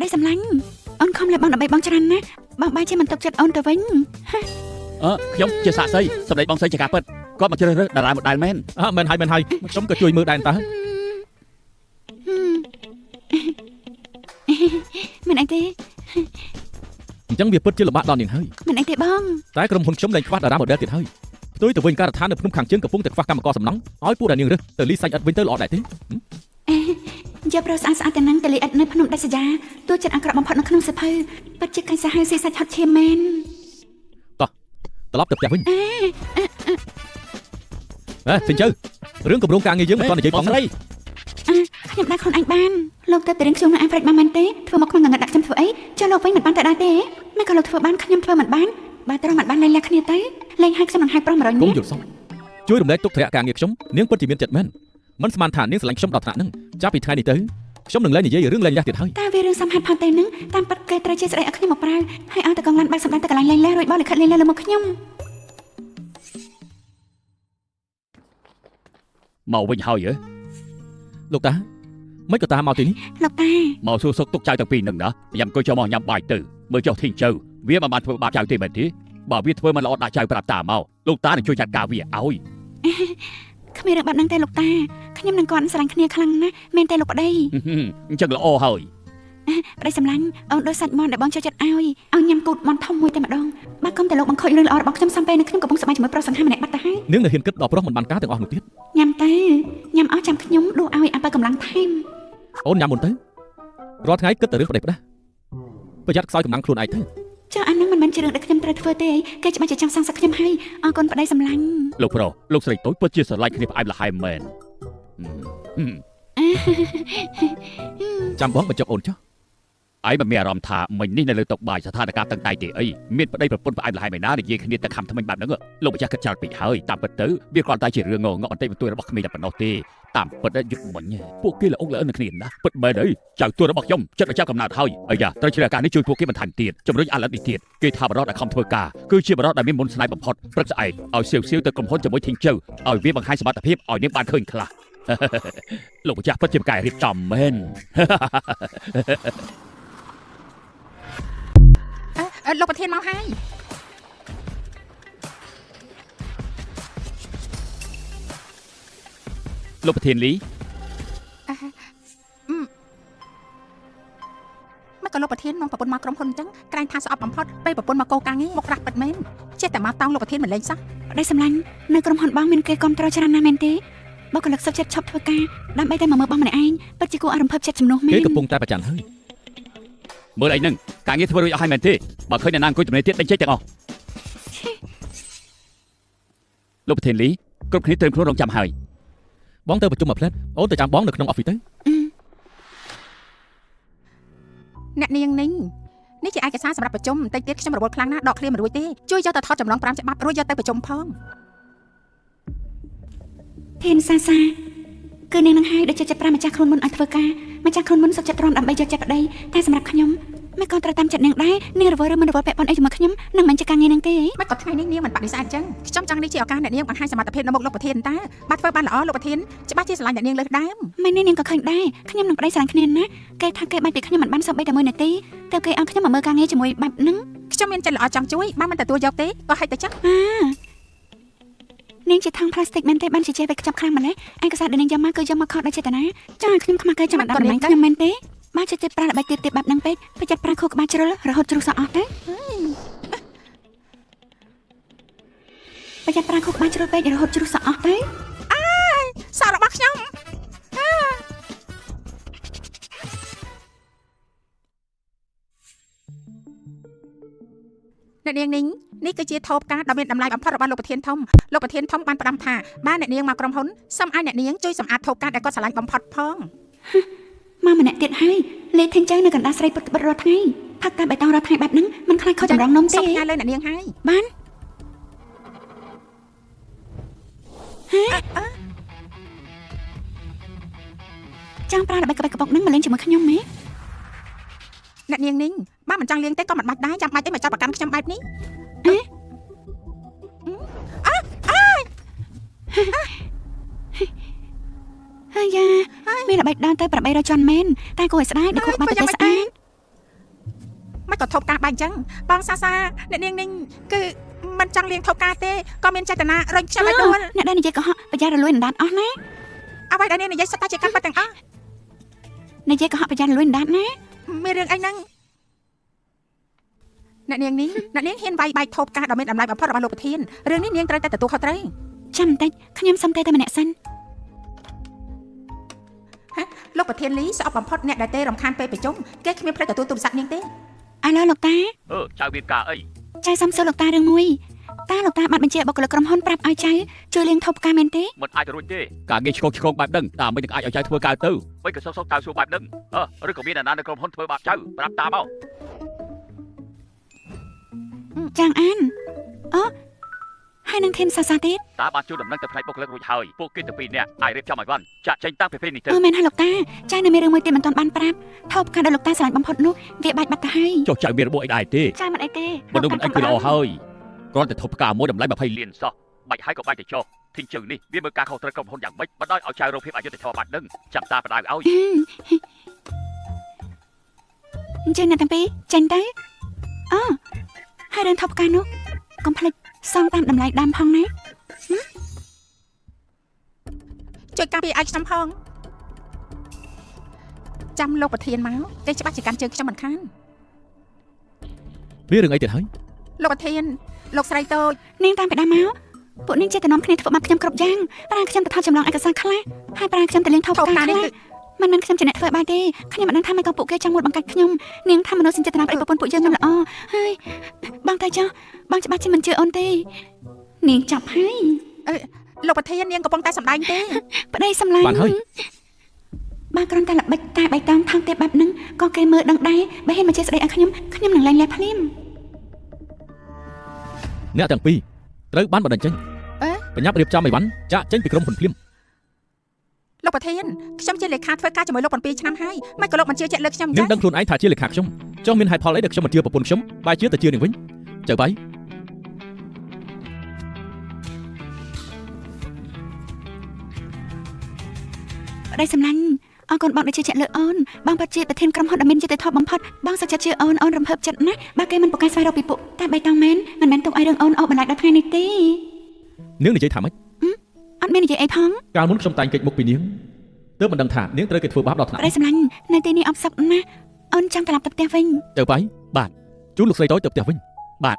đây sầm lánh ông không lại bằng đập bằng chân nè bằng bay trên mình tập chặt ông từ vĩnh giống chưa xả xây sầm đấy bong xây chỉ cả bật có mà chơi đà ra một đài men men hay sống cả chui mưa đài ta mình anh thế chẳng việc bớt chưa là bạn đòn những hơi mình anh thế bong trái cầm hôn chống lên phát đà ra một đợt tiền hơi tôi từ vinh ca thán được phun kháng chứngกับphun từ phát cam co sầm nóng ói pu đà nhiều nữa từ ly xanh ắt vinh tới lọ đại thế giờ pro sáng sáng tên năng từ ly ắt nơi phun đại sả tôi chặt ănกระบองผัดน้ำขนมเสพปัจจัยการสหายซีซัดฮอตเชมเมนตลบtậpจากvinh xin chơi rướng cùng rung càng nghi dướng một con này chơi bóng đâyខ្ញុំដាក់ខ្លួនឯងបានលោកទៅរៀនខ្ញុំនៅអាហ្វ្រិកបានមែនទេធ្វើមកក្នុងងឹតដាក់ខ្ញុំធ្វើអីចុះលោកវិញមិនបានតែដែរទេមិនក៏លោកធ្វើបានខ្ញុំធ្វើមិនបានបើត្រូវមិនបានលែងលះគ្នាទៅលែងឲ្យខ្ញុំនឹងឲ្យប្រុស100នាក់ជួយរំលែកទុកធ្លាក់ការងារខ្ញុំនាងពិតជាមានចិត្តមែនមិនស្មានថានាងស្រឡាញ់ខ្ញុំដល់ថ្នាក់ហ្នឹងចាប់ពីថ្ងៃនេះទៅខ្ញុំនឹងលែងនិយាយរឿងលែងលះទៀតហើយតែវារឿងសំខាន់ផងទេនឹងតាមពិតគេត្រូវជាស្ដីឲ្យខ្ញុំមកប្រើហើយឲ្យតែកងឡានបាក់សម្ដេចទៅកន្លែងលែងលះរួចបោះលិខិតលែងលះលើមកខ្ញុំមកវិញហើយហ៎លោកតាមិនក៏តាមមកទីនេះលោកតាមកសួរសុខទុក្ខចៅទាំងពីរនឹងណាញ៉ាំអង្គុយចូលមកញ៉ាំបាយទៅមើលចុះធីងចៅវាមិនបានធ្វើបាបចៅទេមែនទេបើវាធ្វើមិនល្អដាក់ចៅប្រាប់តាមកលោកតានឹងជួយចាត់ការវាឲ្យគ្មានរឿងបែបហ្នឹងទេលោកតាខ្ញុំនឹងគាត់ស្រឡាញ់គ្នាខ្លាំងណាស់មែនទេលោកប្តីអញ្ចឹងល្អហើយប្តីសម្លាញ់អូនដូចសាច់មាន់ដែលបងចូលចិត្តឲ្យញ៉ាំគូតមាន់ធំមួយតែម្ដងបើកុំតែលោកបង្ខូចរឿងល្អរបស់ខ្ញុំសំពេលនៅខ្ញុំកំពុងសប្បាយជាមួយប្រុសសង្ហាម្នាក់បាត់ទៅហើយនាងនៅហ៊ានគិតដល់ប្រុសមិនបានការទាំងអស់នោះទៀតញ៉ាំទៅញ៉ាំអស់ចាំខ្ញុំដួសឲ្យអើកម្លាំងថែមអូនញ៉ាំមុនទៅរាល់ថ្ងៃគិតតែរឿងប្តីផ្ដាស់ប្រយ័ត្នខ្សោយកម្លាំងខ្លួនឯងទៅចុះអានឹងមិនមែនជារឿងដែលខ្ញុំត្រូវធ្វើទេគេច្បាស់ជាចង់សងសឹកខ្ញុំហើយអរគុណប្តីសម្លាញ់លោកប្រុសលោកស្រីតូចពិតជាស្រឡាញ់គ្នាផ្អែមល្ហែមមែនចាំបងបញ្ចុកអូនចុះឯងមិនមានអារម្មណ៍ថាមិញនេះនៅលើតុបាយស្ថានភាពតឹងតែងទេអីមានប្តីប្រពន្ធផ្អែមល្ហែមឯណានិយាយគ្នាតែខំថ្មិញបែបហ្នឹងលោកម្ចាស់គិតច្រើនពេកហើយតាមពិតទៅវាគ្រាន់តែជារឿងងងឹតបន្តិចបន្តួចរបស់ក្មេងតែប៉ុណ្ណោះទេតាមពិតយុគមិញពួកគេល្អល្អិនគ្នាណាពិតមែនអីចៅទួរបស់ខ្ញុំចិត្តឲ្យចាប់កំណត់ហើយអាយ៉ាត្រូវជ្រើសការនេះជួយពួកគេបន្ថែមទៀតជំរុញអាឡិតនេះទៀតគេថាបរិបទដែលខំធ្វើការគឺជាបរិបទដែលមានមុនស្នេហ៍បំផុតព្រឹកស្អែកឲ្យសៀវសៀវទៅក្រុមហ៊ុនជាមួយធីងជើឲ្យវាបង្ហាញសមត្ថភាពឲ្យនាងបានឃើញខ្លះលោកម្ចាស់ពិតជាប្រកែករៀបចំមែនលោកប្រធានមកហើយលោកប្រធានលីមកក៏លោកប្រធាននាំប្រពន្ធមកក្រុមហ៊ុនអញ្ចឹងក្រែងថាស្អប់បំផុតពេលប្រពន្ធមកកោកាងារមកក្រាស់ពិតមែនចេះតែមកតោងលោកប្រធានមិនលេងសោះប្តីសម្លាញ់នៅក្រុមហ៊ុនបងមានគេគ្រប់គ្រងច្រើនណាស់មែនទេបើក៏លឹកសុខចិត្តឈប់ធ្វើការដើម្បីតែមកមើលបងម្នាក់ឯងពិតជាគួរឲ្យរំភើបចិត្តជំនួសមែនគេកំពុងតែប្រច័ណ្ឌហើយមើលអីហ្នឹងការងារធ្វើរួចអស់ហើយមែនទេបើឃើញអ្នកណាអង្គុយទំនេរទៀតដេញចេញទាំងអស់លោកប្រធានលីគ្រប់គ្នាត្រៀមខ្លួនរងចាំហើយបងទៅប្រជុំមួយផ្លែតអូនទៅចាំបងនៅក្នុងអอฟហ្វិសទៅអ្នកនាងនេះជាឯកសារសម្រាប់ប្រជុំបន្តិចទៀតខ្ញុំរវល់ខ្លាំងណាស់ដកឃ្លាមិនរួចទេជួយយកទៅថតចម្លង5ច្បាប់រួចយកទៅប្រជុំផងធានសាគឺនាងនឹងឲ្យដូចជាចិត្តប្រាម្ចាស់ខ្លួនមុនឲ្យធ្វើការម្ចាស់ខ្លួនមុនសុខចិត្តទ្រាំដើម្បីយកចិត្តប្តីតែសម្រាប់ខ្ញុំមិនក៏ត្រូវតាមចិត្តនាងដែរនាងរវល់ឬមិនរវល់ពាក់ព័ន្ធអីជាមួយខ្ញុំនឹងមិនជាការងារនាងទេមិនក៏ថ្ងៃនេះនាងមិនបដិសេធអញ្ចឹងខ្ញុំចង់នេះជាឱកាសអ្នកនាងបង្ហាញសមត្ថភាពនៅមុខលោកប្រធានតាបាទធ្វើបានល្អលោកប្រធានច្បាស់ជាស្រឡាញ់អ្នកនាងលើសដើមមិននាងក៏ឃើញដែរខ្ញុំនឹងប្តីស្រឡាញ់គ្នាណាគេថាគេបាច់ពីខ្ញុំមិនបានសូម្បីតែ1នាទីតែគេឲ្យខ្ញុំមកមើលការងារជាមួយបែបហ្នឹងខ្ញុំមានចិត្តល្អចង់ជួយបានមិនទទួលយកទេក៏ហិចទៅចឹងនាងជាថងផ្លាស្ទិកមែនទេបានជាចេះវេចខ្ចប់ខ្លាំងម្ល៉េះឯកសារដែលនាងយកមកគឺយកមកខុសដោយចេតនាចាខ្ញុំខ្មាស់គេចាំដាក់តម្លៃខ្ញុំមែនទេបានចេះប្រើល្បិចទៀតបែបហ្នឹងពេកប្រយ័ត្នប្រើខួរក្បាលជ្រុលរហូតជ្រុះសអស់ទៅប្រយ័ត្នប្រើខួរក្បាលជ្រុលពេករហូតជ្រុះសអស់ទៅសាររបស់ខ្ញុំអ្នកនាងនេះគឺជាថោបការដ៏មានតម្លៃបំផុតរបស់លោកប្រធានធំបានផ្ដាំថាបានអ្នកនាងមកក្រុមហ៊ុនសូមឲ្យអ្នកនាងជួយសម្អាតថោបការដែលគាត់ស្រឡាញ់បំផុតផងមកម្នាក់ទៀតហើយលេខធីងចៅនៅកណ្ដាលស្រីពុតបិទរាល់ថ្ងៃផឹកតាមបៃតងរាល់ថ្ងៃបែបហ្នឹងមិនខ្លាចខុសចម្រងនំទេសុំផ្ញើលើអ្នកនាងហើយបានចង់ប្រើល្បិចក្បិចក្បុកហ្នឹងមកលេងជាមួយខ្ញុំហ៎អ្នកនាងបានមិនចង់លេងទេក៏មិនបាច់ដែរចាំបាច់ទេមកចាប់ប្រកាន់ខ្ញុំបែបនេះហើយយ៉ាមានល្បិចដើរទៅ800ជាន់មែនតែគួរឲ្យស្ដាយដូចគួរក្បាលទៅស្អាត ក៏ថប់ការបាញ់ចឹងបងសាសាអ្នកនាងនេះគឺមិនចង់លៀងថប់ការទេក៏មានចេតនារញខ្ញុំឲ្យដួល អ្នកដែលនិយាយកុហកប្រយ័ត្នរលួយដណ្ដាតអស់ណា អ្វីដែលនាងនិយាយសុទ្ធតែជាការពិតទាំងអស់ និយាយកុហកប្រយ័ត្នរលួយដណ្ដាតណា មានរឿងអីហ្នឹងអ្នកនាងនេះអ្នកនាងហ៊ានវាយបែកថប់ការដ៏មានតម្លៃបំផុតរបស់លោកប្រធានរឿងនេះនាងត្រូវតែទទួលខុសត្រូវ ចាំបន្តិចខ្ញុំសុំទេតែម្នាក់សិន លោកប្រធានលីស្អប់បំផុតអ្នកដែលទេរំខានពេលប្រជុំគេគ្មានផ្លេចទទួលទូរស័ព្ទនាងទេ អាឡូលោកតា ចៅមានការអី ចៅសុំសួរលោកតារឿងមួយតាលោកតាបាត់បញ្ជាបុគ្គលិកក្រុមហ៊ុនប្រាប់ឲ្យចៅជួយលាងថប់ការមែនទេ មិនអាចរួចទេការងារឆ្កងបែបហ្នឹងតាមមិនអាចឲ្យចៅធ្វើការទៅមិនក៏សុកតៅសួរបែបហ្នឹងឬក៏មានអាណានៅក្រុមហ៊ុនធ្វើបាបចៅប្រាប់តាមមក ចាងអានអូហើយនឹងធានសាសាទៀត តាបានជួលដំណឹងទៅផ្នែកបុគ្គលិករួចហើយពួកគេទាំងពីរនាក់អាចរៀបចំឲ្យបានចាក់ចេញតាំងពីពេលនេះទៅ មែនហើយលោកតាចៅនៅមានរឿងមួយទៀតមិនទាន់បានប្រាប់ថប់ការដែលលោកតាស្រឡាញ់បំផុតនោះវាបាច់បាត់ទៅហើយ ចុះចៅមានរបួសអីដែរទេ ចៅមិនអីទេ មនុស្សមិនអីគឺល្អហើយគ្រាន់តែធប់ការមួយតម្លៃ20លានសោះបាច់ហើយក៏បាច់ទៅចុះធីងជើងនេះវាមើលការខុសត្រូវក្រុមហ៊ុនយ៉ាងម៉េចបណ្ដោយឲ្យចៅរងភាពអយុត្តិធម៌បាត់នឹងចាំតាបដៅឲ្យ អញ្ចឹងអ្នកទាំងពីរចេញទៅអូហើយរឿងថប់ការនោះកុំភ្លេចសងតាមតម្លៃដើមផងណា ជួយការពារឲ្យខ្ញុំផងចាំលោកប្រធានមកគេច្បាស់ជាកាន់ជើងខ្ញុំមិនខាន មានរឿងអីទៀតហើយ លោកប្រធានលោកស្រីតូច នាងតាមពីដើមមកពួកនាងចេះតែនាំគ្នាធ្វើបាបខ្ញុំគ្រប់យ៉ាងប្រាខ្ញុំទៅថតចម្លងឯកសារខ្លះហើយប្រាខ្ញុំទៅលាងថប់ការខ្លះមិនមែនខ្ញុំជាអ្នកធ្វើបាបទេខ្ញុំមិនដឹងថាមិនក៏ពួកគេចង់មួយបង្កាច់ខ្ញុំនាងថាមនុស្សសេចក្ដីប្តីប្រពន្ធពួកយើងមិនល្អហើយបងទៅចុះបងច្បាស់ជាមិនជឿអូនទេនាងចាប់ហើយ លោកប្រធាននាងកំពុងតែសម្ដែងទេ ប្តីសម្លាញ់ បានហើយ បើគ្រាន់តែល្បិចតែបៃតងថងទេបែបហ្នឹងក៏គេមើលដឹងដែរបើហ៊ានមកចេះស្ដីឲ្យខ្ញុំនឹងលែងលះភ្លាម អ្នកទាំងពីរត្រូវបានបណ្ដឹងចេញបញ្ញាប់រៀបចំអីវ៉ាន់ចាក់ចេញពីក្រុមហ៊ុនភ្លាម លោកប្រធានខ្ញុំជាលេខាធ្វើការជាមួយលោក7ឆ្នាំហើយមិនក៏លោកមិនជឿជាក់លើខ្ញុំ នា ចឹ ង ង ដឹងខ្លួនឯងថាជាលេខាខ្ញុំចង់មានហេតុផលអីដែលខ្ញុំមិនជឿប្រពន្ធខ្ញុំបែរជាទៅជឿនាងវិញចៅបៃ ប្តីសម្លាញ់អរគុណបងដែលជឿជាក់លើអូនបងពិតជាប្រធានក្រុមហ៊ុនដែលមានយុត្តិធម៌បំផុតបងសុខចិត្តជឿអូនរំភើបចិត្តណាស់បើគេមិនប្រកាសស្វែងរកពីពួកតែបៃតងមែនមិនមែនទុកឲ្យរឿងអូនអូបន្លាចដល់ថ្ងៃនេះទេ នាងនិយាយថាម៉េច អត់មាននិយាយអីផង កាលមុនខ្ញុំតែងកិច្ចមុខពីនាងទើបមិនដឹងថានាងត្រូវគេធ្វើបាបដល់ថ្នាក់ ប្តីសម្លាញ់នៅទីនេះអបសុខណាស់អូនចង់ត្រឡប់ទៅផ្ទះវិញ ចៅបៃបាទជូនលោកស្រីតូចទៅផ្ទះវិញ បាទ